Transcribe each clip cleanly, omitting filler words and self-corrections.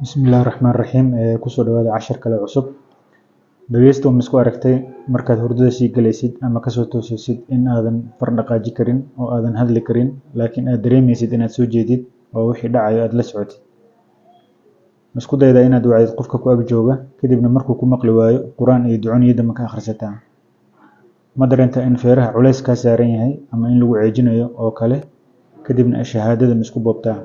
Bismillaahi Raxmaani Raxiim kusoo dhawaada cashar kale cusub dhageysta ma isku aragtay markaad hurdada sii galaysid ama kasoo toosaysid in aadan far dhaqaaji karin oo aadan hadli karin laakiin aad dareemaysid inaad soo jeedid oo wixii dhacayo aad la socotid. Ma isku daydaa inaad wacdid qofka ku ag jooga kadibna markuu ku maqli waayo quraan iyo duco niyadda ma ka akhrisataa. Ma dareentaa in feeraha culays kaa saaran yahay ama in lagu ceejinayo oo kale kadibna shahaadada ma isku boobtaa.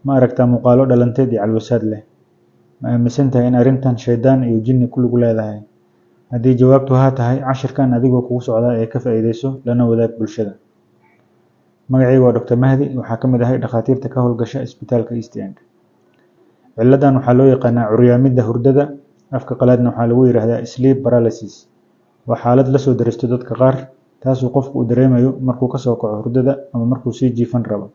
Ma aragtaa muuqaalo dhalanteed iyo calwasaad leh. Ma aaminsan tahay in arrintan shaydaan iyo jinni ku lug leedahay. Haddii jawaabtu haa tahay cashirkan adigoo kugu socdaa ee ka faa'iideyso lana wadaag bulshada. Magacaygu waa Dr. Mahdi, waxaa ka mid ahay dhakhaatiirta ka howlgasha isbitaalka East End. Ciladan waxaa loo yaqaanaa curyaamida hurdada, afka qalaadna waxaa lagu yiraahdaa sleep paralysis. Waa xaalad la soo daristo dadka qaar taasoo qofku uu dareemayo markuu ka soo kaco hurdada ama markuu sii jiifan rabo.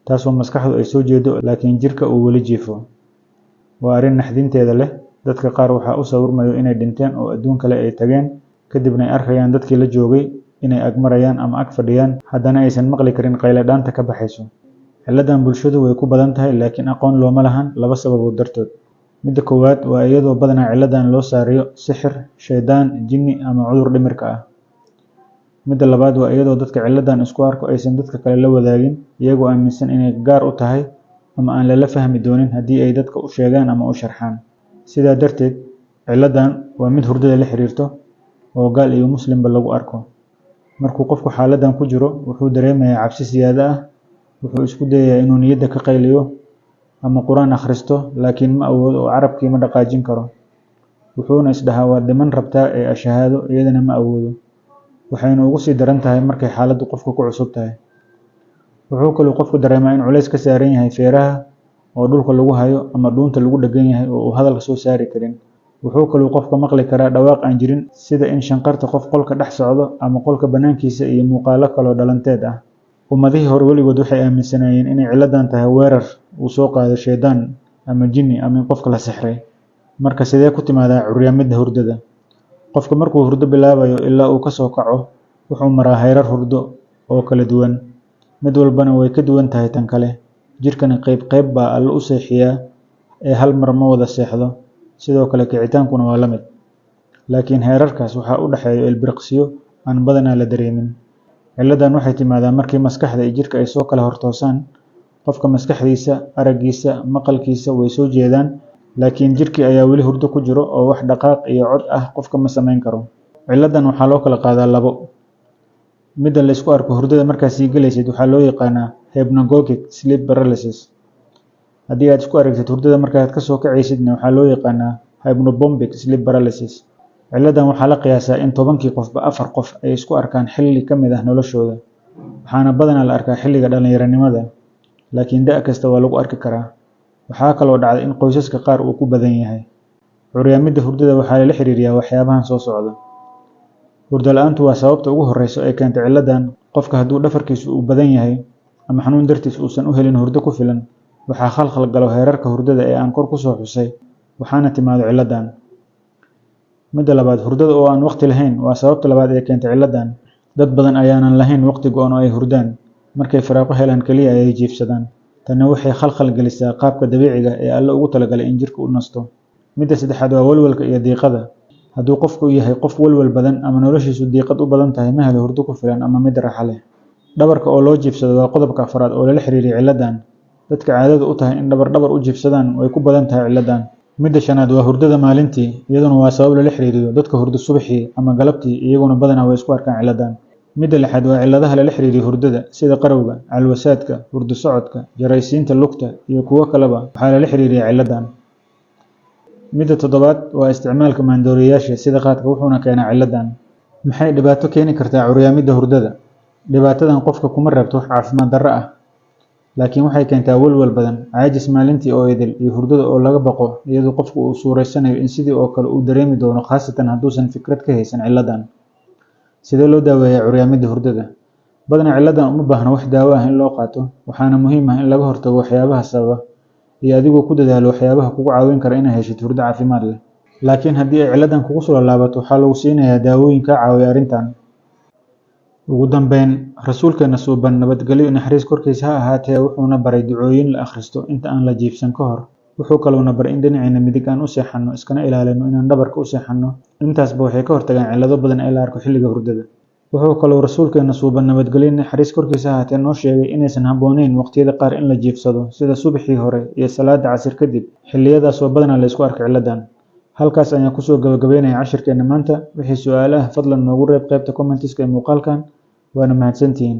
taasoo maskaxdu ay soo jeedo laakiin jirka uu weli jiifo. Waa arrin naxdinteeda leh. Dadka qaar waxaa u sawirmayo inay dhinteen oo adduun kale ay tageen kadibna ay arkayaan dadkii la joogay inay ag marayaan ama ag fadhiyaan haddana aysan maqli karin qayle dhaanta ka baxayso. Ciladan bulshadu way ku badan tahay laakiin aqoon looma lahan laba sababood dartood. Midda koowaad waa iyadoo badanaa ciladan loo saarayo sixir, shaydaan, jinni ama cudur dhimirka ah. Midda labaad waa iyadoo dadka ciladan isku arko aysan dadka kale la wadaagin iyagoo aaminsan inay gaar u tahay ama aan lala fahmi doonin haddii ay dadka u sheegaan ama u sharxaan. Sidaa darteed ciladan waa mid hurdada la xiriirto oo gaal iyo muslimba lagu arko. Markuu qofku xaaladan ku jiro wuxuu dareemayaa cabsi siyaada ah, wuxuu isku dayayaa inuu niyadda ka qayliyo ama quraan akhristo laakiin ma awoodo oo carabkii ma dhaqaajin karo. Wuxuuna isdhahaa waad dhiman rabtaa ee ashahaado iyadana ma awoodo. Waxayna ugu sii daran tahay markay xaaladdu qofka ku cusub tahay. Wuxuu kaloo qofku dareemaa in culays ka saaran yahay feeraha oo dhulka lagu hayo ama dhuunta lagu dhagan yahay oo uu hadalka soo saari karin. Wuxuu kaloo qofka maqli karaa dhawaaq aan jirin sida in shanqarta qof qolka dhex socdo ama qolka banaankiisa iyo muuqaalo kaloo dhalanteed ah. Ummadihii hore weligood waxay aaminsanaayeen inay ciladan tahay weerar uu soo qaado shaydaan ama jinni ama in qofka la sixray. Marka sidee ku timaadaa curyaamida hurdada? Qofka markuu hurdo bilaabayo ilaa uu ka soo kaco wuxuu maraa heerar hurdo oo kala duwan. Mid walbana way ka duwan tahay tan kale. Jirkana qayb baa alla u seexiyaa ee hal mar ma wada seexdo. Sidoo kale kicitaankuna waa la mid. Laakiin heerarkaas waxaa u dhaxeeya ilbiriqsiyo aan badanaa la dareemin. Ciladan waxay timaadaa markii maskaxda iyo jirka ay soo kala hortoosaan. Qofka maskaxdiisa, araggiisa, maqalkiisa way soo jeedaan laakiin jirkii ayaa weli hurdo ku jiro oo wax dhaqaaq iyo cod ah qofka ma samayn karo. Ciladan waxaa loo kala qaadaa labo. Midda la isku arko hurdada markaad sii galaysid waxaa loo yaqaanaa hypnagogic sleep paralysis. Haddii aad isku aragtid hurdada markaad ka soo kacaysidna waxaa loo yaqaanaa hypnobombic sleep paralysis. Ciladan waxaa la qiyaasaa in 10kii qofba 4 qof ay isku arkaan xilli ka mid ah noloshooda. Waxaana badanaa la arkaa xilliga dhalinyaranimada laakiin da' kasta waa lagu arki karaa. Waxaa kaloo dhacda in qoysaska qaar uu ku badan yahay. Curyaamida hurdada waxaa lala xiriiriyaa waxyaabahan soo socda. Hurdo la'aantu waa sababta ugu horreysa ee keenta ciladan. Qofka hadduu dhafarkiisu uu badan yahay ama xanuun dartiis uusan u helin hurdo ku filan waxaa khalkhal galo heerarka hurdada ee aan kor ku soo xusay waxaana timaado ciladan. Midda labaad hurdada oo aan waqti lahayn waa sababta labaad ee keenta ciladan. Dad badan ayaanan lahayn waqti go'an oo ay hurdaan. Markay firaaqo helaan kaliya ayay jiifsadaan. Tani waxay khalkhal gelisaa qaabka dabiiciga ee Alle ugu talagalay in jirku u nasto. Midda saddexaad waa walwalka iyo diiqada. Hadduu qofku yahay qof walwal badan ama noloshiisu diiqad u badan tahay ma helo hurdo ku filan ama mid raaxo leh. Dhabarka oo loo jiifsado waa qodobka afraad oo lala xiriiriyo ciladan. Dadka caadada u tahay in dhabar u jiifsadaan way ku badan tahay ciladan. Midda shanaad waa hurdada maalintii iyaduna waa sabab lala xiriiriyo dadka hurdo subaxii ama galabtii iyaguna badanaa way isku arkaan ciladan. Midda lixaad waa ciladaha lala xiriiriyo hurdada sida qarowga, calwasaadka, hurdo socodka, jaraysiinta lugta iyo kuwo kaleba waxaa lala xiriiriyaa ciladan. Midda toddobaad waa isticmaalka maandooriyayaasha sida qaadka wuxuuna keenaa ciladan. Maxay dhibaato keeni kartaa curyaamida hurdada? Dhibaatadan qofka kuma reebto wax caafimaad darro ah laakiin waxay keentaa walwal badan, caajis maalintii oo idil iyo hurdada oo laga baqo iyadoo qofku uu suureysanayo in sidii oo kale uu dareemi doono khaasatan hadduusan fikrad ka haysan ciladan. Sidee loo daaweeyaa curyaamida hurdada? Badanaa ciladan uma baahna wax daawo ah in loo qaato waxaana muhiim ah in laga hortago waxyaabaha sababa iyo adigoo ku dadaalo waxyaabaha kugu caawin kara inaad heshid hurdo caafimaad leh. Laakiin haddii ay ciladan kugu soo laabato waxaa lagu siinayaa daawooyin kaa caawiya arrintan. ugu dambeyn rasuulkeena suuban nabadgelyo iyo naxariis korkiisa ha ahaatee wuxuuna baray ducooyin la akhristo inta aan la jiibsan ka hor. wuxuu kaloona baray in dhinaceena midig aan u seexanno iskana ilaalino inaan dhabarka u seexanno. intaasba waxay ka hortagaan cillado badan ee la arko xilliga hurdada. wuxuu kaloo rasuulkeena suuban nabadgelyo iyo naxariis korkiisa ha ahaatee noo sheegay inaysan habboonayn waqtiyada qaar in la jiibsado sida subaxii hore iyo salaada casir kadib. xilliyadaas oo badanaa la isku arko cilladan. halkaas ayaan kusoo gabagabeynaya cashirkeena maanta. wixii su'aalaha fadlan noogu reeb qaybta commentiska ee muuqaalkan. waana mahadsantihiin.